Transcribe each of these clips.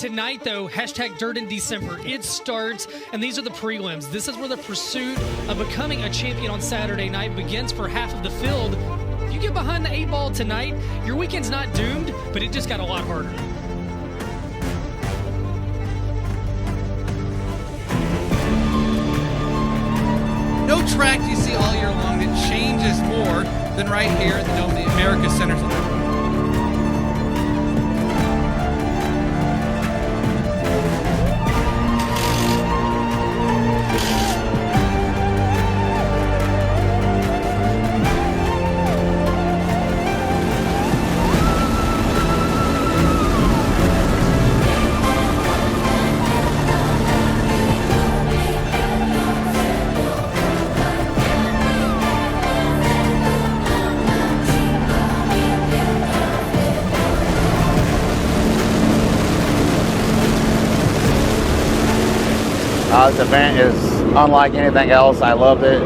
tonight, though, hashtag Dirt in December. It starts, and these are the prelims. This is where the pursuit of becoming a champion on Saturday night begins for half of the field. If you get behind the 8 ball tonight, your weekend's not doomed, but it just got a lot harder. No track you see all year long that changes more than right here at the Dome of the America Center. This event is unlike anything else. I loved it.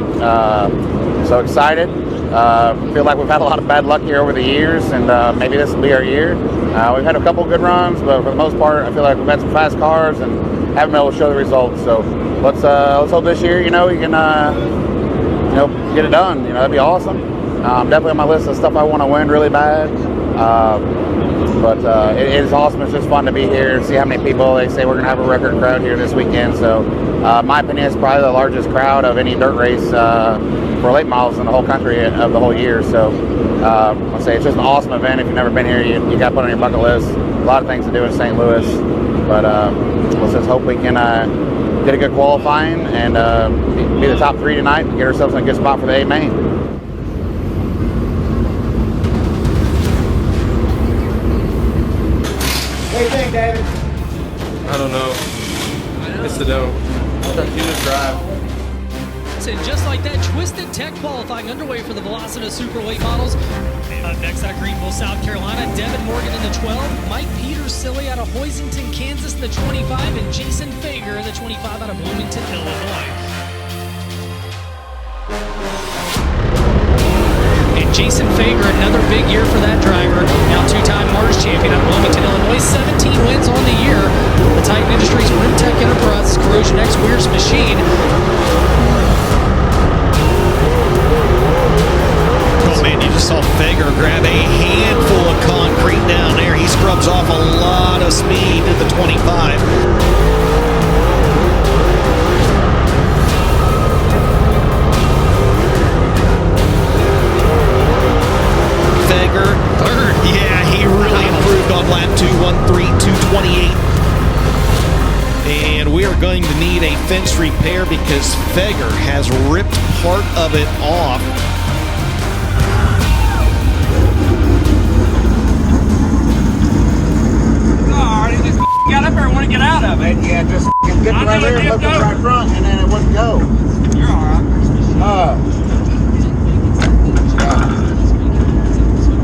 So excited. Feel like we've had a lot of bad luck here over the years, and maybe this will be our year. We've had a couple good runs, but for the most part, I feel like we've had some fast cars and haven't been able to show the results. So let's hope this year, you can get it done. That'd be awesome. Definitely on my list of stuff I want to win really bad. But it is awesome. It's just fun to be here and see how many people. They say we're going to have a record crowd here this weekend. So my opinion is probably the largest crowd of any dirt race for late models in the whole country of the whole year. So I'll say it's just an awesome event. If you've never been here, you got to put on your bucket list. A lot of things to do in St. Louis. But let's just hope we can get a good qualifying and be the top 3 tonight and get ourselves in a good spot for the A-main. What do you think, David? I don't know. It's the Dome. You just drive. And just like that, Twisted Tech qualifying underway for the Velocita Super Late Models. Up next out of Greenville, South Carolina, Devin Morgan in the 12, Mike Peters-Silly out of Hoisington, Kansas in the 25, and Jason Fager in the 25 out of Bloomington, Illinois. And Jason Fager, another big year for that driver. Now 2-time Mars champion out of Bloomington, Illinois. 17 wins on the year. The Titan Industries Remtek Enterprises CorrosionX Wehrs machine. Oh man, you just saw Fager grab a handful of concrete down there. He scrubs off a lot of speed to the 25. Third. Yeah, he really improved on lap 2, 1.3, 2:28. And we are going to need a fence repair because Fager has ripped part of it off. Oh, he just got up there and want to get out of it. Yeah, just get right there and look at the right front, and then it wouldn't go. You're all right.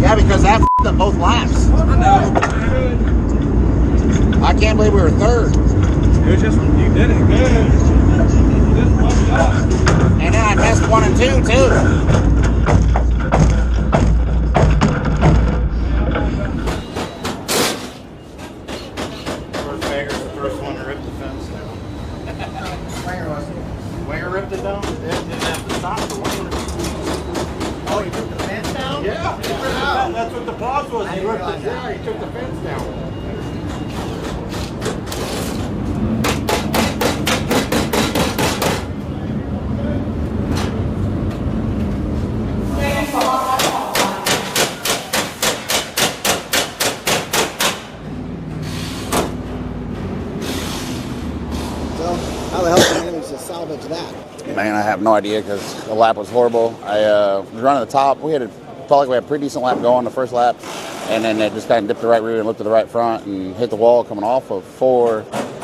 Yeah, because that f***ed up both laps. I know. I can't believe we were third. It was just, you did it good. You did one job. And then I missed 1 and 2 too. Fager's the first one to rip the fence down. Winger ripped it down? Didn't have to stop for one. Oh, you took the fence down? Yeah, that's what the pause was. He ripped it down. He took the fence down. How the hell did you manage to salvage that? Man, I have no idea because the lap was horrible. I was running the top. Felt like we had a pretty decent lap going the first lap, and then it just kind of dipped the right rear and looked to the right front and hit the wall coming off of 4.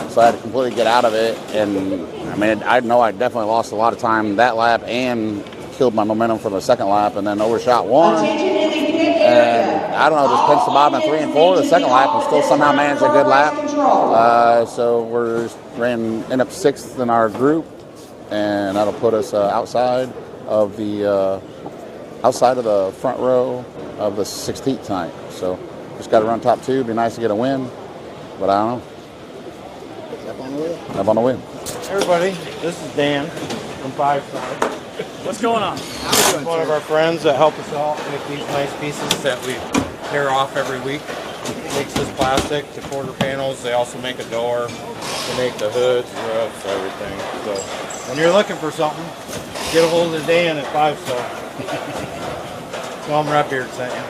So I had to completely get out of it. And I mean, I know I definitely lost a lot of time that lap and killed my momentum for the second lap, and then overshot 1. And I don't know, just pinched the bottom of 3 and 4 the second lap and still somehow managed a good lap. So end up 6th in our group, and that'll put us outside of the front row of the 16th tonight. So just got to run top 2. It'd be nice to get a win, but I don't know. Up on the wheel. Up on the wheel. Hey everybody, this is Dan from Five Star. What's going on? How you doing, One of sir? our friends that help us out make these nice pieces that we tear off every week. Makes this plastic, the quarter panels. They also make a door. They make the hoods, roofs, everything. So when you're looking for something, get a hold of Dan at Five Star. Tell him Redbeard sent you.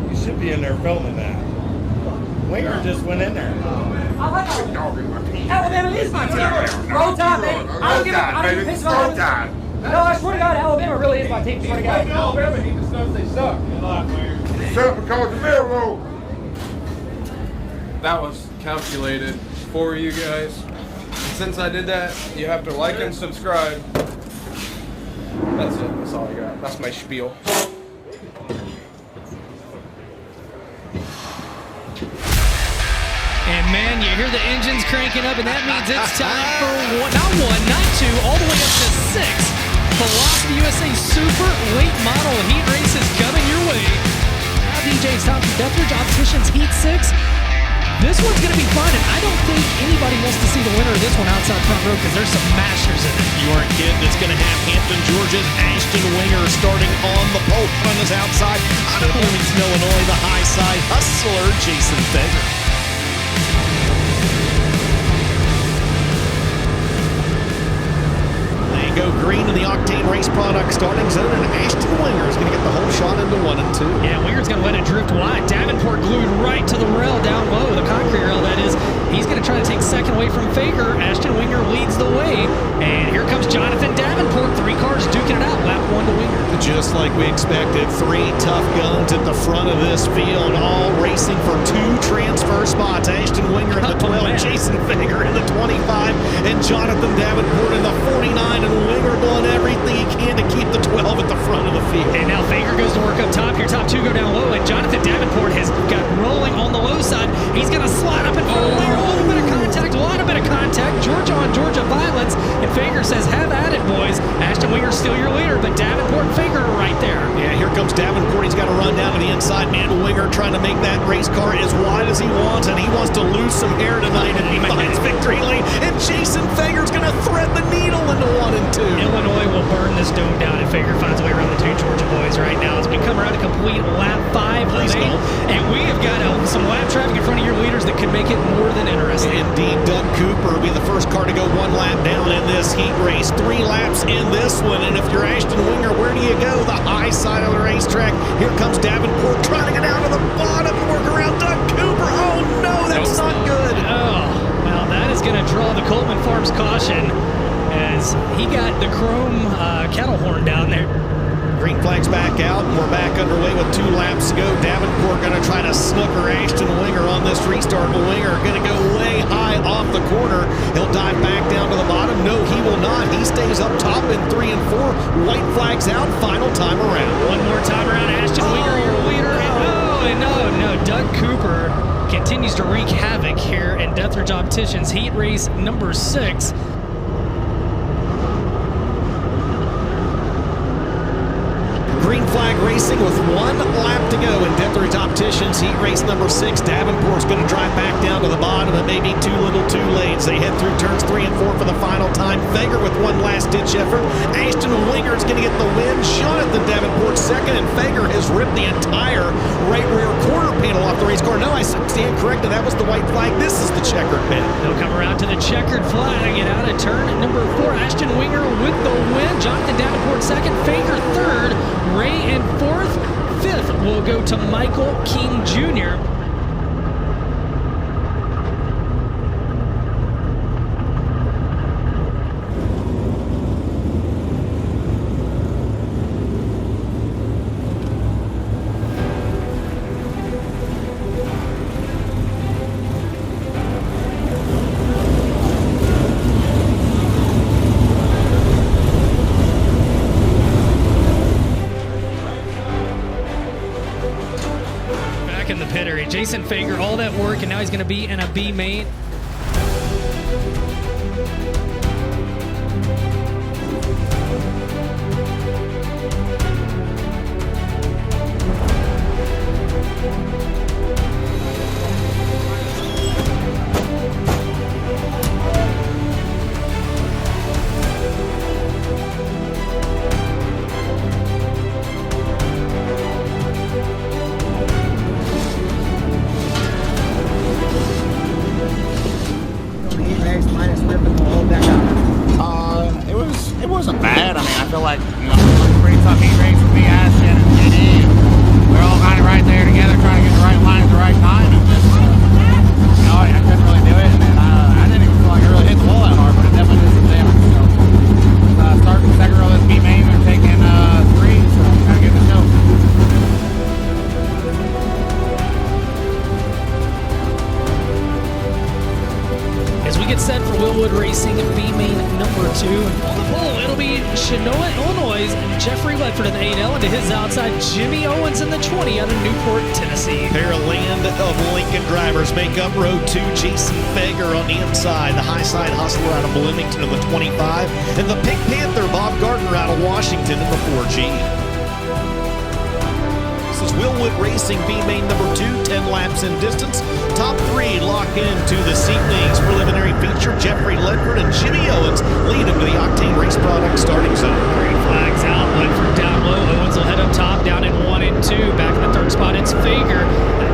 You should be in there filming that. Winger just went in there. Alabama is my team. Roll Tide, baby. I don't give a piss about Alabama. No, I swear to God, Alabama really is my team. Swear to God. Alabama, he just knows they suck. That was calculated for you guys. Since I did that, you have to like and subscribe. That's it. That's all I got. That's my spiel. And man, you hear the engines cranking up, and that means it's time for not one, not two, all the way up to 6 Velocity USA Super Late Model Heat Races coming your way. Now DJ's top for Goodridge Opticians Heat 6. This one's going to be fun, and I don't think anybody wants to see the winner of this one outside front row because there's some masters in it. You aren't kidding. It's going to have Hampton, Georgia's Ashton Winger starting on the pole on his outside. Out of Bloomington, Illinois, the high side hustler, Jason Feger. They go green in the Octane Race Product starting zone, and Ashton Winger is going to get the whole shot into 1 and 2. Yeah, Winger's going to let it drift wide. Davenport glued right to the rail down low, the concrete rail that is. He's going to try to take second away from Fager. Ashton Winger leads the way, and here comes Jonathan Davenport. 3 cars duking it out, lap 1 to Winger. Just like we expected, 3 tough guns at the front of this field, all racing for 2 transfer spots. Ashton Winger in the 12, Jason Fager in the 25, and Jonathan Davenport in the 49, and Winger doing everything he can to keep the 12 at the front of the field. And now Fager goes to work up top. Your top 2 go down low, and Jonathan Davenport has got rolling on the low side. He's going to slide up in front of Winger. A little bit of contact, a lot of bit of contact. Georgia on Georgia violence, and Fager says, have at it, boys. Ashton Winger still your leader, but Davenport and Fager are right there. Yeah, here comes Davenport. He's got to run down to the inside. And Winger trying to make that race car as wide as he wants, and he wants to lose some air tonight, and he finds victory lane. And Jason Fager's going to thread the needle into 1 and 2. Illinois will burn this dome down if Fager finds a way around the 2 Georgia boys right now as we come around to complete lap 5 of 8. And we have got some lap traffic in front of your leaders that could make it more than interesting. Indeed, Doug Cooper will be the first car to go 1 lap down in this heat race. 3 laps in this one, and if you're Ashton Winger, where do you go? The high side of the racetrack. Here comes Davenport trying to get down to the bottom and work around Doug Cooper. Oh no, that's not good. Oh, well, that is going to draw the Coleman Farms caution as he got the chrome cattle horn down there. Green flag's back out, and we're back underway with 2 laps to go. Davenport going to try to snooker Ashton Winger on this restart. Winger going to go way high off the corner. He'll dive back down to the bottom. No, he will not. He stays up top in 3 and 4. White flag's out. Final time around. One more time around. Ashton Winger, your leader. And no. Doug Cooper continues to wreak havoc here in Goodridge Opticians Heat Race number 6. Green flag racing with 1 lap to go in Goodridge Opticians Heat Race number 6. Davenport's going to drive back down to the bottom, and maybe too little too late. They head through turns 3 and 4 for the final time. Fager with 1 last-ditch effort. Ashton Winger is going to get the win. Jonathan Davenport second, and Fager has ripped the entire right rear quarter panel off the race car. No, I stand corrected. That was the white flag. This is the checkered pin. They'll come around to the checkered flag and out of turn number 4. Ashton Winger with the win. Jonathan Davenport second. Fager third. Ray in 4th. 5th will go to Michael King Jr. Jason Fager, all that work, and now he's going to be in a B-main. It wasn't bad. I mean, I feel like it was a pretty tough heat race with me, Ashton, and JD. We're all kind of right there together, trying to get the right line at the right time, and just I couldn't really do it. And then I didn't even feel like I really hit the wall that hard, but it definitely did some damage. So starting the second row of this B-main, we're taking 3, so kind of get the show. As we get set for Wilwood Racing B-main number 2. On the pole, it'll be Chinoa, Illinois' Jeffrey Ledford in the 8L, and to his outside, Jimmy Owens in the 20 out of Newport, Tennessee. Pair of Land of Lincoln drivers make up row 2. Jason Fager on the inside, the high side hustler out of Bloomington in the 25, and the Pink Panther Bob Gardner out of Washington in the 4G. This is Wilwood Racing B-main number 2, 10 laps in distance. Top 3 lock into the Seatlings preliminary feature. Jeffrey Ledford and Jimmy Owens lead into the Octane Race Product starting zone. Green flags out, Ledford down low. Owens will head up top, down in 1 and 2. Back in the 3rd spot, it's Fager.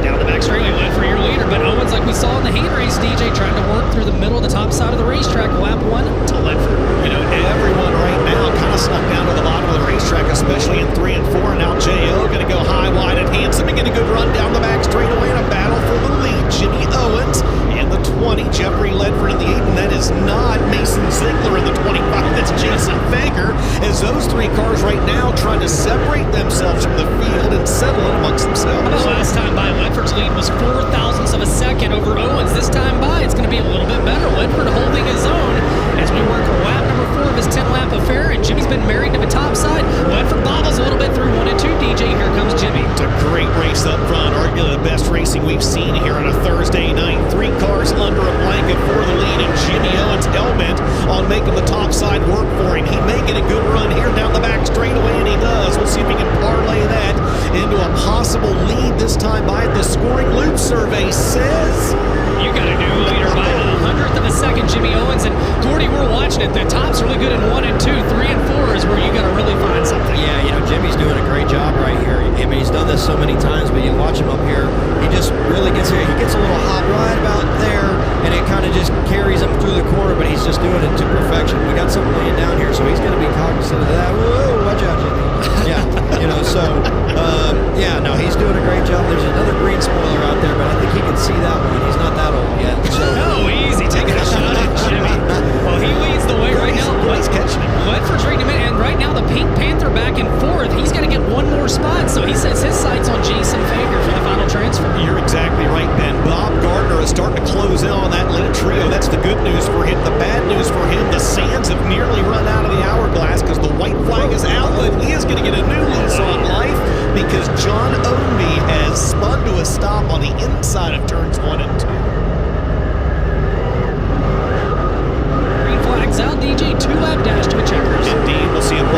Down the back straightly, Ledford your leader. But Owens, like we saw in the heat race, DJ trying to work through the middle of the top side of the racetrack. Lap 1 to Ledford. You know, everyone right now kind of snuck down to the bottom of the racetrack, especially in 3 and 4. And now J.O. going to go high, wide, and handsome and get a good run down the back straightaway in a battle for the lead. Jimmy Owens in the 20, Jeffrey Ledford in the 8, and that is not Mason Ziegler in the 25. That's Jason Fager, as those 3 cars right now trying to separate themselves from the field and settle it amongst themselves. The last time by, Ledford's lead was 4 thousandths of a second over Owens. This time by, it's going to be a little bit better. Ledford holding his own as we work lap number 4 of his 10-lap affair, and Jimmy's been married to the top side. Ledford bobbles a little bit through 1 and 2. DJ, here comes Jimmy. It's a great race up front, arguably the best racing we've seen here on a Thursday night. 3 cars under a blanket for the lead, and Jimmy Owens hell-bent on making the top side work for him. He may get a good run here down the back straightaway, and he does. We'll see if he can parlay that into a possible lead this time by the scoring loop survey says. You got a new leader by the 100th of a second, Jimmy Owens. And Gordy, we're watching it. The top's really good in 1 and 2. 3 and 4 is where you got to really find something. Yeah, you know, Jimmy's doing a great job right here. I mean, he's done this so many times, but you watch him up here, he just really gets here. He gets a little hot right about there, and it kind of just carries him through the corner, but he's just doing it to perfection. We got something laying down here, so he's going to be cognizant of that. Whoa, watch out, Jimmy. Yeah, you know, so, yeah, no, he's doing a great job. There's another green spoiler out there, but I think he can see that one. He's not that old yet. So. No, easy. Taking a shot at Jimmy. Well, he leads the way right now. He's catching it. Ledford's reading him in, and right now the Pink Panther back and forth. He's going to get 1 more spot, so he sets his sights on Jason Fager for the final transfer. You're exactly right, Ben. Bob Gardner is starting to close in on that lead trio. That's the good news for him. The bad news for him, the sands have nearly run out of the hourglass because the white flag is out, but he is going to get a new lease on life because John Ownby has spun to a stop on the inside of turns 1 and 2. Green flags out, DJ. 2-lap dash to the checkers. Indeed, we'll see if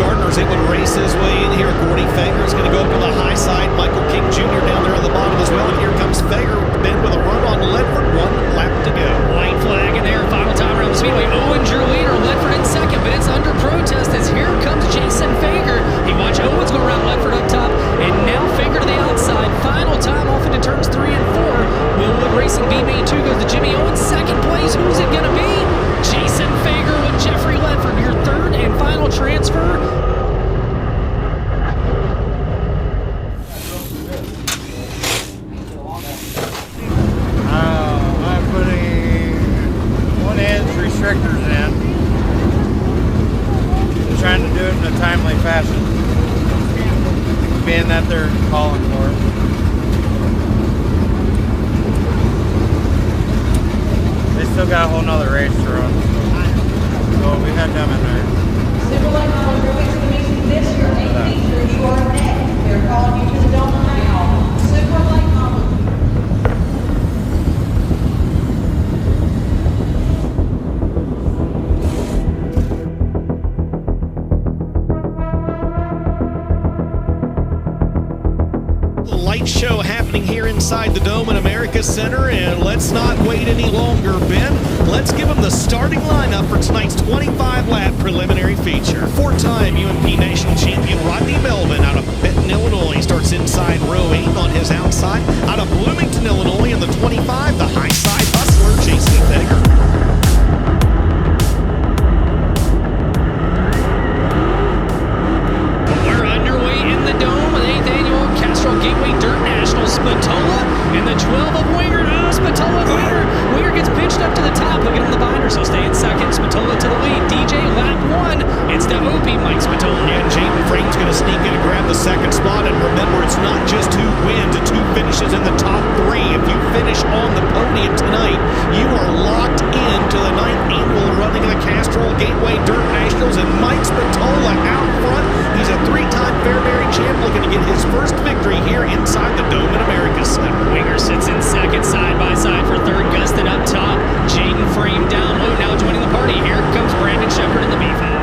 Gardner's able to race his way in here. Gordy Fager is going to go up to the high side. Michael King Jr. down there on the bottom as well. And here comes Fager, Ben with a run on Ledford. 1 lap to go. White flag in there. Final time around the speedway. Owens your leader. Ledford in second, but it's under protest as here comes Jason Fager. He watched Owens go around Ledford up top, and now Fager to the outside. Final time off into turns 3 and 4. Wilwood Racing B-main 2 goes to Jimmy Owens. Second place. Who's it going to be? Jason Fager with Jeffrey Ledford, your 3rd and final transfer. I'm putting 1-inch restrictors in. Trying to do it in a timely fashion, being that they're calling for it. They still got a whole nother race to run, so we had them in there. Super late model, you're waiting to this, your 8 feature, you are next. They're calling you to the Dome now. Super late model. show happening here inside the Dome at America Center, and let's not wait any longer, Ben. Let's give them the starting lineup for tonight's 25-lap preliminary feature. Four-time UMP National Champion Rodney Melvin out of Benton, Illinois, starts inside row 8 on his outside. Out of Bloomington, Illinois, in the 25, the high side hustler, Jason Thegger. We're underway in the Dome with 8th Annual Castrol Gateway Dirt National. Spatola in the 12 of Winger. Spatola and Winger. Winger gets pitched up to the top. Look at him, the binder, so stay in second. Spatola to the lead. DJ lap 1. It's the OP Mike Spatola. And Jaden Frame's going to sneak in and grab the second spot. And remember, it's not just who wins, it's who finishes in the top 3. If you finish on the podium tonight, you are locked into the 9th annual running of the Castrol Gateway Dirt Nationals. And Mike Spatola out front. He's a 3-time Fairbury champ looking to get his first victory here inside the Dome at America Center. Winger sits in second, side by side for third. Gustin up top. Jaden Frame down low. Now joining the party. Here comes Brandon Shepherd in the B5.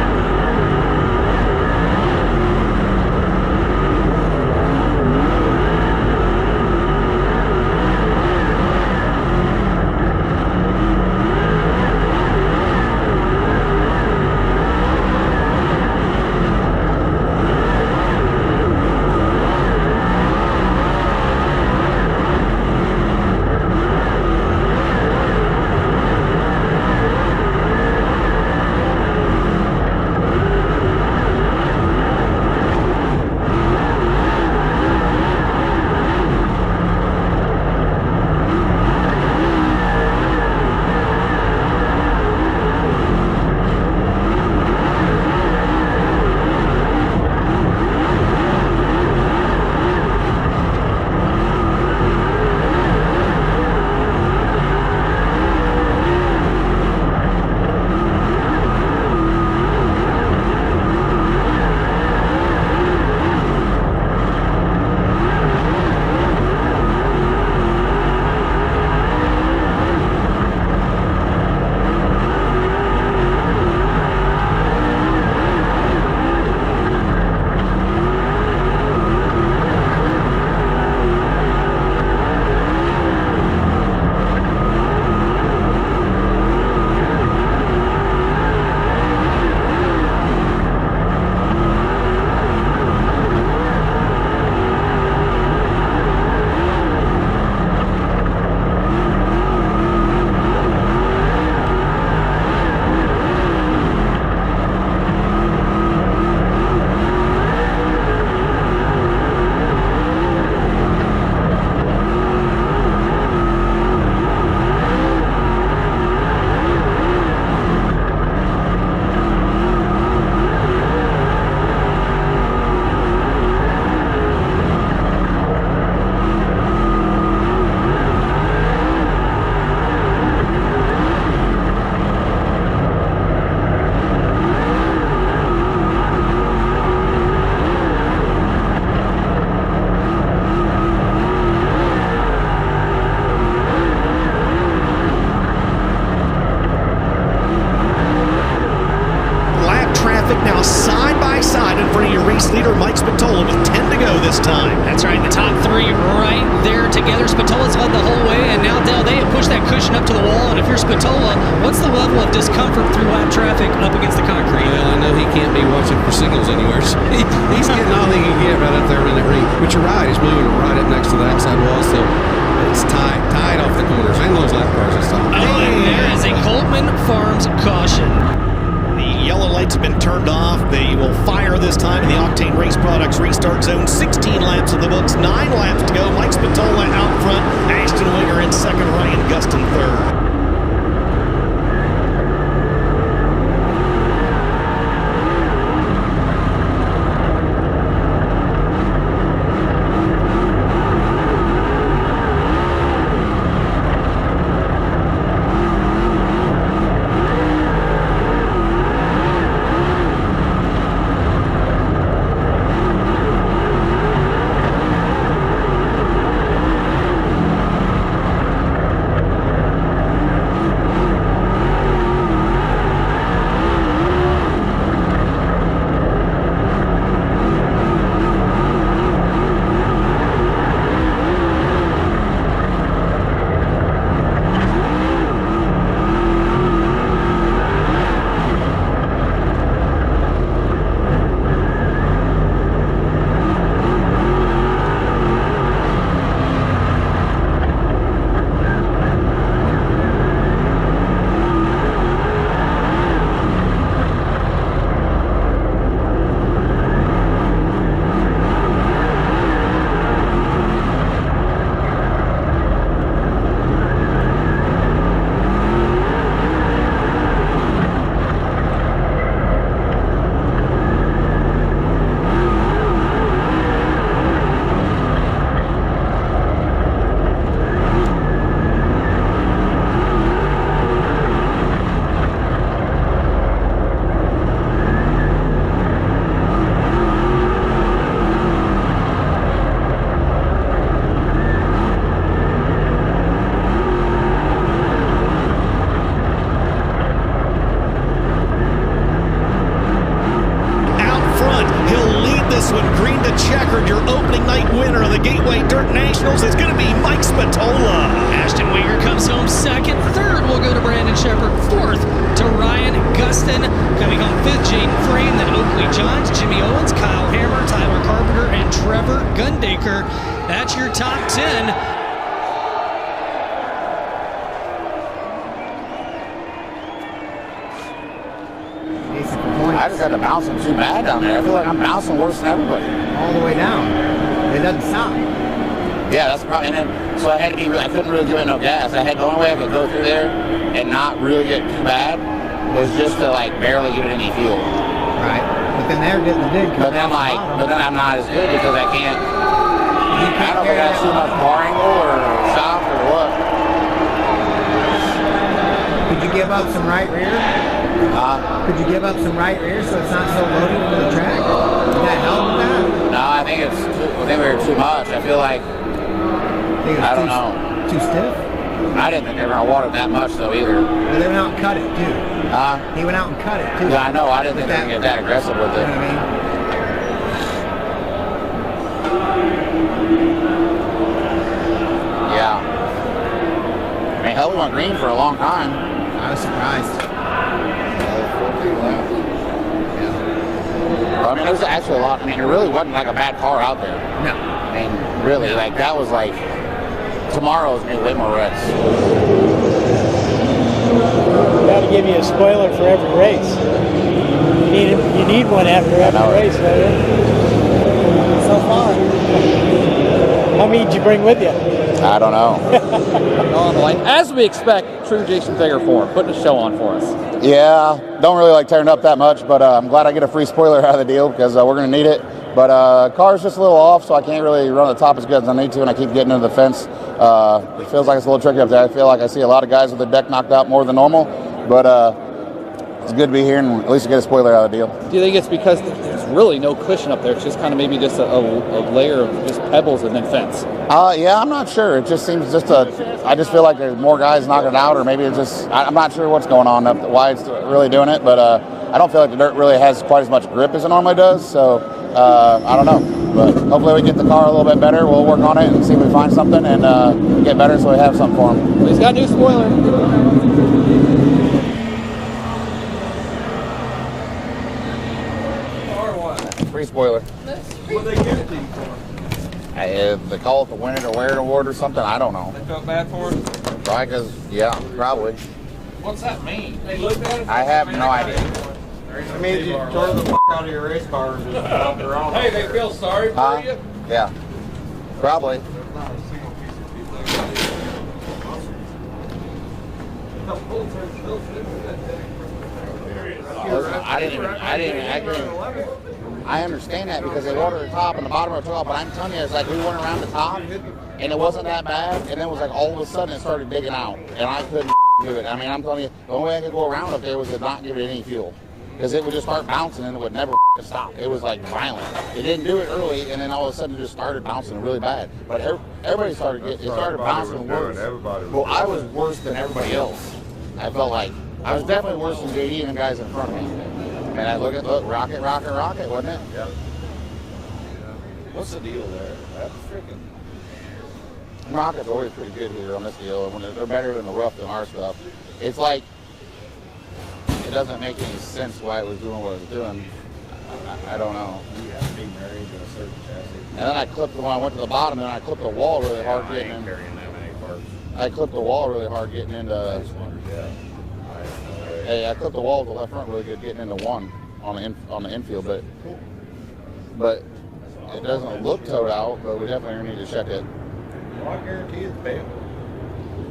this time. That's right, the top three right there together. Spatola's led the whole way, and now Dell, they have pushed that cushion up to the wall, and if you're Spatola, what's the level of discomfort through lap traffic up against the concrete? Well, I know he can't be watching for signals anywhere, so he's getting all he can get right up there in that ring. But you're right, he's moving right up next to the outside wall, so it's tied off the corners. And those lap cars this time. Oh, and there is a Coltman Farms caution. The yellow lights have been turned off. They will fire this time in the Octane Race Products restart zone. 16 laps in the books, 9 laps to go. Mike Spatola out front, Ashton Winger in second, Ryan Gustin third. Gundaker. That's your top 10. I just had to bounce them too bad down there. I feel like I'm bouncing worse than everybody. All the way down. It doesn't stop. Yeah, that's probably. And then, so I had to be. I couldn't really give it no gas. The only way I could go through there and not really get too bad was just to like barely give it any fuel. Right. But then they're getting the dig. But then I'm not as good because I can't. I don't know if I got too much bar angle or shock or what. Could you give up some right rear? Could you give up some right rear so it's not so loaded for the track? Does that help with that? No, I think we were too much. I feel like I don't know. Too stiff? I didn't think they were gonna water that much though either. Well, they went out and cut it too. He went out and cut it too. Yeah, I know. I didn't think they were gonna get that aggressive with it. You know what I mean? Yeah. I mean, hell, we went green for a long time. I was surprised. Well, I mean, there's actually a lot. I mean, there really wasn't like a bad car out there. No. I mean, really, like that was like tomorrow's gonna be way more wrecks. Got to give you a spoiler for every race. You need one after every race, don't you? So far. How many did you bring with you? I don't know. As we expect, true Jason figure form, putting a show on for us. Yeah, don't really like tearing up that much, but I'm glad I get a free spoiler out of the deal because we're going to need it. But car's just a little off, so I can't really run the top as good as I need to, and I keep getting into the fence. It feels like it's a little tricky up there. I feel like I see a lot of guys with their deck knocked out more than normal, but it's good to be here and at least get a spoiler out of the deal. Do you think it's because there's really no cushion up there? It's just kind of maybe just a layer of just pebbles and then fence? Yeah, I'm not sure. It just seems I just feel like there's more guys knocking it out, or maybe it's just, I'm not sure what's going on, why it's really doing it, but I don't feel like the dirt really has quite as much grip as it normally does, so I don't know. But hopefully we get the car a little bit better. We'll work on it and see if we find something and get better so we have something for him. Well, he's got a new spoiler. Free spoiler. What they give it to you for? They call it the Winter or Wear Award or something. I don't know. They felt bad for it? Probably because, yeah, probably. What's that mean? They looked at it? I have no idea. It means you tore the out of your race car and just dropped her on. Hey, they feel sorry for you? Yeah, probably. I understand that because they water the top and the bottom of the top, but I'm telling you, it's like we went around the top and it wasn't that bad, and it was like all of a sudden it started digging out, and I couldn't do it. I mean, I'm telling you, the only way I could go around up there was to not give it any fuel, because it would just start bouncing and it would never stop. It was like violent. It didn't do it early, and then all of a sudden it just started bouncing really bad. But everybody started bouncing worse. Well, I was worse than everybody else. I felt like I was definitely worse than JD and the guys in front of me. And I look, rocket, wasn't it? Yeah. What's the deal there? That's freaking. Rocket's always pretty good here on this deal. When they're better than the rough than our stuff. It's like it doesn't make any sense why it was doing what it was doing. I don't know. You have to be married to a certain chassis. And then I clipped when I went to the bottom, and I clipped the wall really hard getting in. I clipped the wall really hard getting into. Hey, I clipped the wall with the left front really good getting into one on the infield, but it doesn't look towed out. But we definitely need to check it. Well, I guarantee it's bent.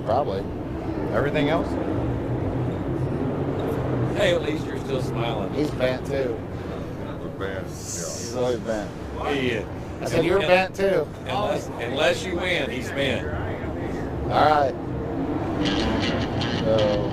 Probably. Everything else? Hey, at least you're still smiling. He's bent too. Bent. He's always bent. He, I said you're bent too. Unless you win, he's bent. All right. So.